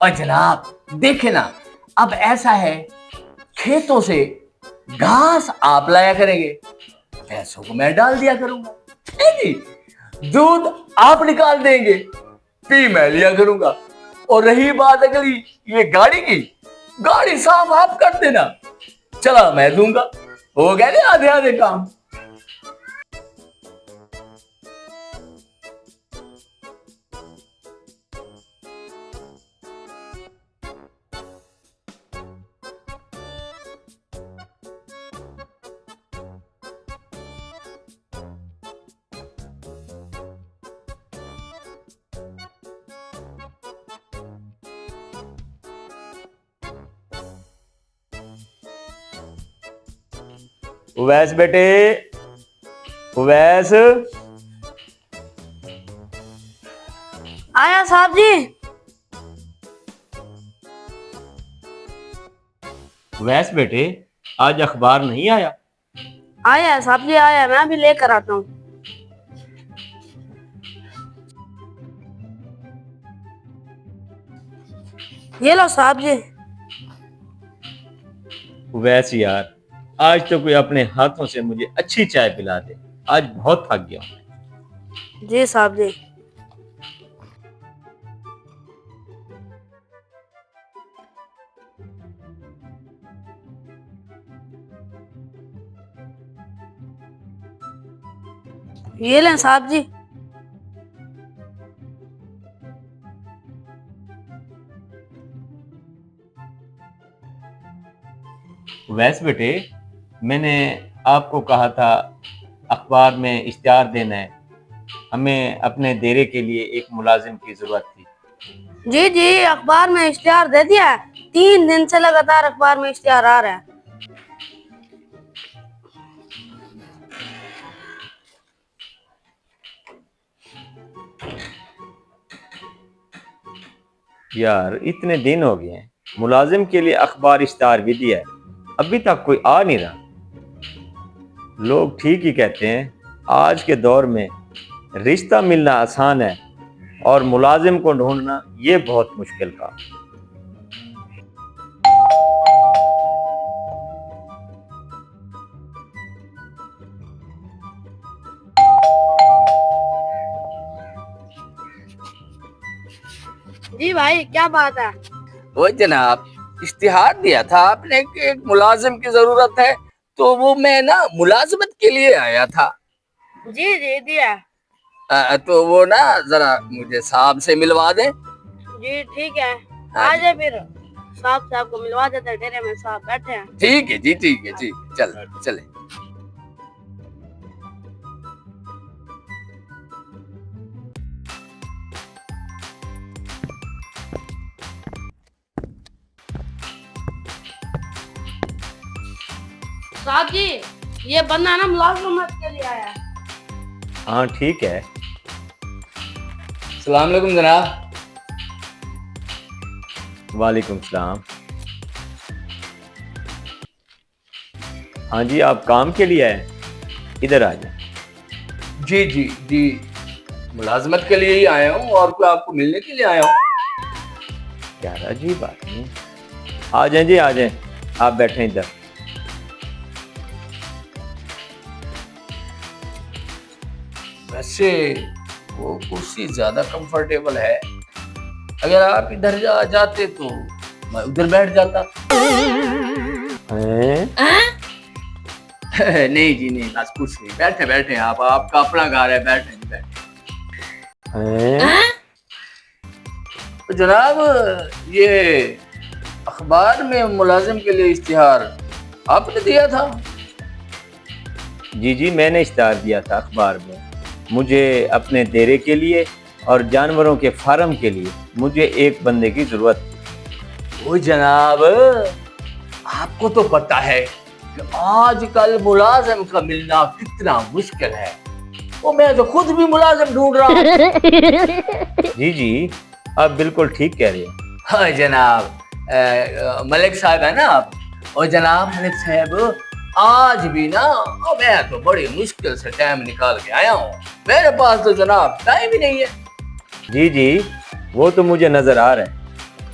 और जनाब देखे ना, अब ऐसा है, खेतों से घास आप लाया करेंगे, भैंसों को मैं डाल दिया करूंगा, है जी। दूध आप निकाल देंगे, पी मैं लिया करूंगा। और रही बात अगली ये गाड़ी की, गाड़ी साफ आप कर देना, चला मैं दूंगा। हो गया ना आधे आधे काम। उवैस बेटे, उवैस। आया साहब जी। उवैस बेटे, आज अखबार नहीं आया? आया है साहब जी, आया है, मैं भी लेकर आता हूँ। ये लो साहब जी। उवैस यार, आज तो कोई अपने हाथों से मुझे अच्छी चाय पिला दे, आज बहुत थक गया हूं। जी साहब जी। ये लें साहब जी। उवैस बेटे, मैंने आपको कहा था अखबार में इश्तिहार देना है, हमें अपने डेरे के लिए एक मुलाजिम की जरूरत थी। जी जी, अखबार में इश्तिहार दे दिया है, 3 दिन से लगातार अखबार में इश्तिहार आ रहा है। यार इतने दिन हो गए हैं, मुलाजिम के लिए अखबार इश्तिहार भी दिया है, अभी तक कोई आ नहीं रहा। लोग ठीक ही कहते हैं, आज के दौर में रिश्ता मिलना आसान है और मुलाजिम को ढूंढना ये बहुत मुश्किल का। जी भाई, क्या बात है? वो जनाब, इश्तिहार दिया था आपने कि एक मुलाजिम की जरूरत है, तो वो मैं ना मुलाजमत के लिए आया था। जी जी, दिया है। तो वो ना जरा मुझे साहब से मिलवा दें। जी ठीक है, हाँ आ जी। जाए फिर। साहब को मिलवा देते हैं, डेरे में साहब बैठे हैं। ठीक है जी, ठीक है जी, चल चले। साहब जी, ये बंदा ना मुलाजमत के लिए आया है। हाँ ठीक है। सलाम अलैकुम जनाब। वालेकुम सलाम। हाँ जी, आप काम के लिए आए, इधर आ जाए। जी जी जी, मुलाजमत के लिए ही आया हूँ और कोई आपको मिलने के लिए आया हूँ। यार अजीब बात नहीं, आ जाए जी, आ जाए, आप बैठे इधर। वैसे वो कुर्सी ज्यादा कंफर्टेबल है, अगर आप इधर जाते तो मैं उधर बैठ जाता। हैं? नहीं जी नहीं, बस कुछ नहीं, बैठे बैठे आप, आपका अपना घर है, बैठे नहीं बैठे। हैं? तो जनाब, ये अखबार में मुलाजिम के लिए इश्तिहार आपने दिया था? जी जी, मैंने इश्तिहार दिया था अखबार में, मुझे अपने डेरे के लिए और जानवरों के फार्म के लिए मुझे एक बंदे की जरूरत थी। वो जनाब, आपको तो पता है कि आजकल मुलाजिम का मिलना कितना मुश्किल है, वो मैं तो खुद भी मुलाजिम ढूंढ रहा हूँ। जी जी, आप बिल्कुल ठीक कह रहे हैं। हाँ जनाब, मलिक साहब है ना आप? और जनाब मलिक साहब, आज भी ना मैं तो बड़ी मुश्किल से टाइम निकाल के आया हूँ, मेरे पास तो जनाब टाइम ही नहीं है। जी जी, वो तो मुझे नजर आ रहा है,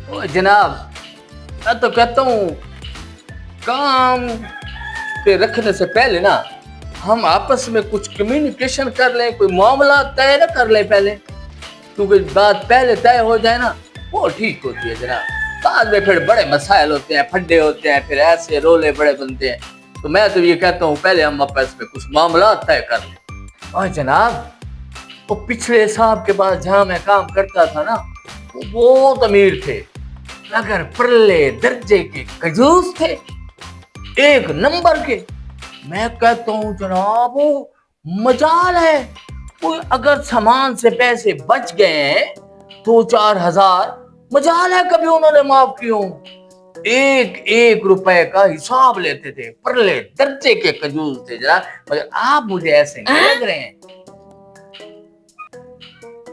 ओ जनाब, मैं तो कहता हूँ काम पे रखने से पहले ना हम आपस में कुछ कम्युनिकेशन कर लें, कोई मामला तय न कर लें पहले, क्योंकि बात पहले तय हो जाए ना वो ठीक होती है जनाब। बाद में फिर बड़े मसाइल होते हैं, फड्डे होते हैं, फिर ऐसे रोले बड़े बनते हैं। तो मैं तो ये कहता हूँ पहले हम आपस में कुछ मामला तय कर लें। और जनाब, वो पिछले साहब के पास जहाँ मैं काम करता था ना, वो बहुत अमीर थे, मगर परले दर्जे के कंजूस थे, एक नंबर के। मैं कहता हूँ जनाब, वो मजाल है, कोई अगर सामान से पैसे बच गए हैं 2-4 हजार, मजाल है कभी उन्होंने माफ किए हों। एक एक रुपए का हिसाब लेते थे, परले दर्जे के कंजूस थे जनाब। मगर आप मुझे ऐसे नहीं लग रहे हैं।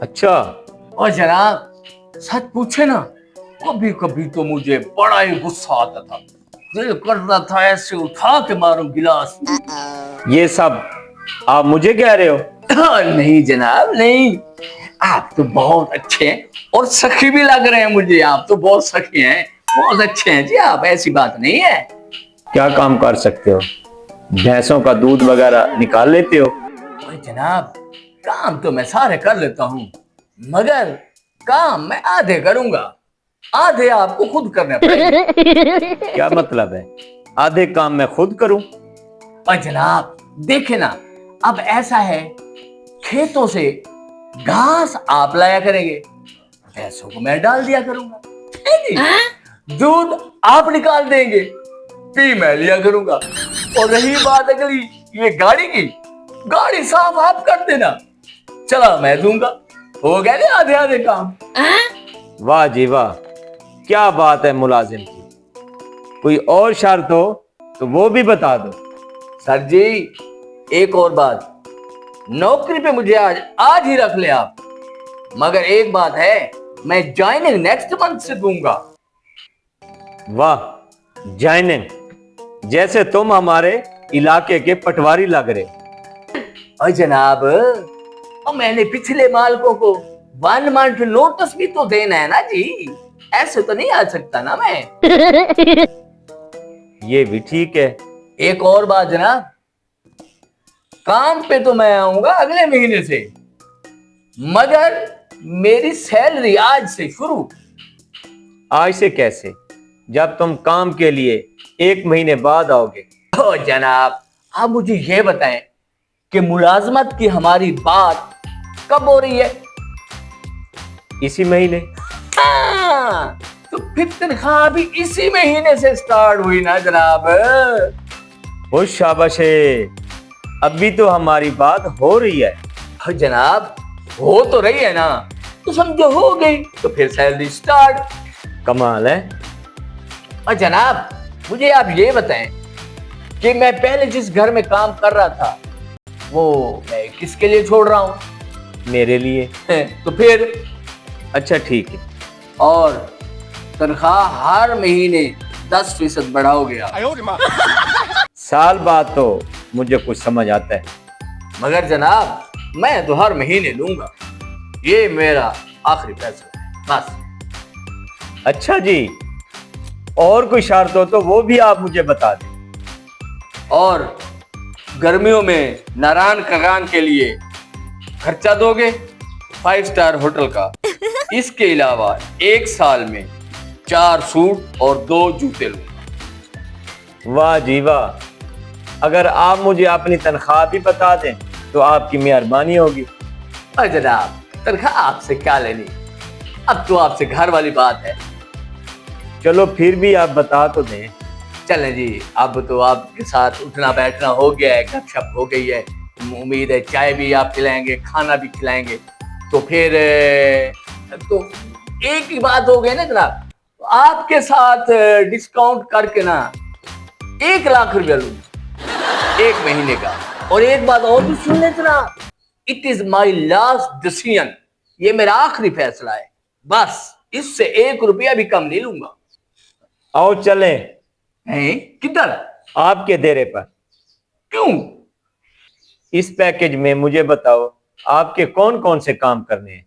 अच्छा, और जनाब, सच पूछे ना, कभी कभी तो मुझे बड़ा ही गुस्सा आता था, दिल करता था ऐसे उठा के मारूं गिलास। ये सब आप मुझे कह रहे हो? नहीं जनाब, नहीं, आप तो बहुत अच्छे हैं और सखी भी लग रहे हैं मुझे। आप तो बहुत सखी हैं, बहुत अच्छे हैं जी आप, ऐसी बात नहीं है। क्या काम कर सकते हो? भैंसों का दूध वगैरह निकाल लेते हो? और जनाब, काम तो मैं सारे कर लेता हूँ, मगर काम मैं आधे करूंगा, आधे आपको खुद करने पड़ेंगे। क्या मतलब है आधे काम मैं खुद करूं? और जनाब देखे ना, अब ऐसा है, खेतों से घास आप लाया करेंगे, भैंसों को मैं डाल दिया करूंगा, है जी? दूध आप निकाल देंगे, पी मैं लिया करूंगा। और रही बात अगली ये गाड़ी की, गाड़ी साफ आप कर देना, चला मैं दूंगा। हो गए ना आधे आधे काम। वाह जी वाह, क्या बात है मुलाजिम की। कोई और शर्त हो तो वो भी बता दो। सर जी, एक और बात, नौकरी पे मुझे आज ही रख ले आप, मगर एक बात है, मैं ज्वाइनिंग नेक्स्ट मंथ से दूंगा। वाह, जॉइनिंग, जैसे तुम हमारे इलाके के पटवारी लग रहे। और जनाब, और मैंने पिछले मालिकों को 1 मंथ नोटिस भी तो देना है ना जी, ऐसे तो नहीं आ सकता ना मैं। ये भी ठीक है। एक और बात जनाब, काम पे तो मैं आऊंगा अगले महीने से, मगर मेरी सैलरी आज से शुरू। आज से कैसे, जब तुम काम के लिए 1 महीने बाद आओगे? ओ जनाब, आप मुझे ये बताएं कि मुलाजमत की हमारी बात कब हो रही है? इसी महीने। हाँ, तो फिर तनख्वाह भी इसी महीने से स्टार्ट हुई ना जनाब। ओ शाबाश है, अभी तो हमारी बात हो रही है। और जनाब, हो तो रही है ना, तो समझो हो गई, तो फिर सैलरी स्टार्ट। कमाल है। और जनाब, मुझे आप ये बताएं कि मैं पहले जिस घर में काम कर रहा था, वो मैं किसके लिए छोड़ रहा हूं? मेरे लिए। तो फिर अच्छा ठीक है। और तनख्वाह हर महीने 10% बढ़ाओगे आप। साल बाद तो मुझे कुछ समझ आता है। मगर जनाब, मैं तो हर महीने लूंगा, ये मेरा आखिरी फैसला है, बस। अच्छा जी, और कोई शर्त हो तो वो भी आप मुझे बता दें। और गर्मियों में नारायण कगान के लिए खर्चा दोगे 5 स्टार होटल का। इसके अलावा 1 साल में 4 सूट और 2 जूते लूंगा। वाह जी वाह, अगर आप मुझे अपनी तनख्वाह भी बता दें तो आपकी मेहरबानी होगी। और जनाब, तनख्वाह आपसे क्या लेनी, अब तो आपसे घर वाली बात है। चलो फिर भी आप बता तो दें। चलें जी, अब तो आपके साथ उठना बैठना हो गया है, गपशप हो गई है, उम्मीद है चाय भी आप खिलाएंगे, खाना भी खिलाएंगे, तो फिर तो एक ही बात हो गई ना जनाब, आपके साथ डिस्काउंट करके ना 1 लाख रुपया लूंगा 1 महीने का। और एक बात और भी सुन ले जनाब, it is my last decision, ये मेरा आखिरी फैसला है, बस इससे 1 रुपया भी कम नहीं लूंगा। आओ चलें। हैं? किधर? आपके डेरे पर। क्यों? इस पैकेज में मुझे बताओ आपके कौन कौन से काम करने हैं।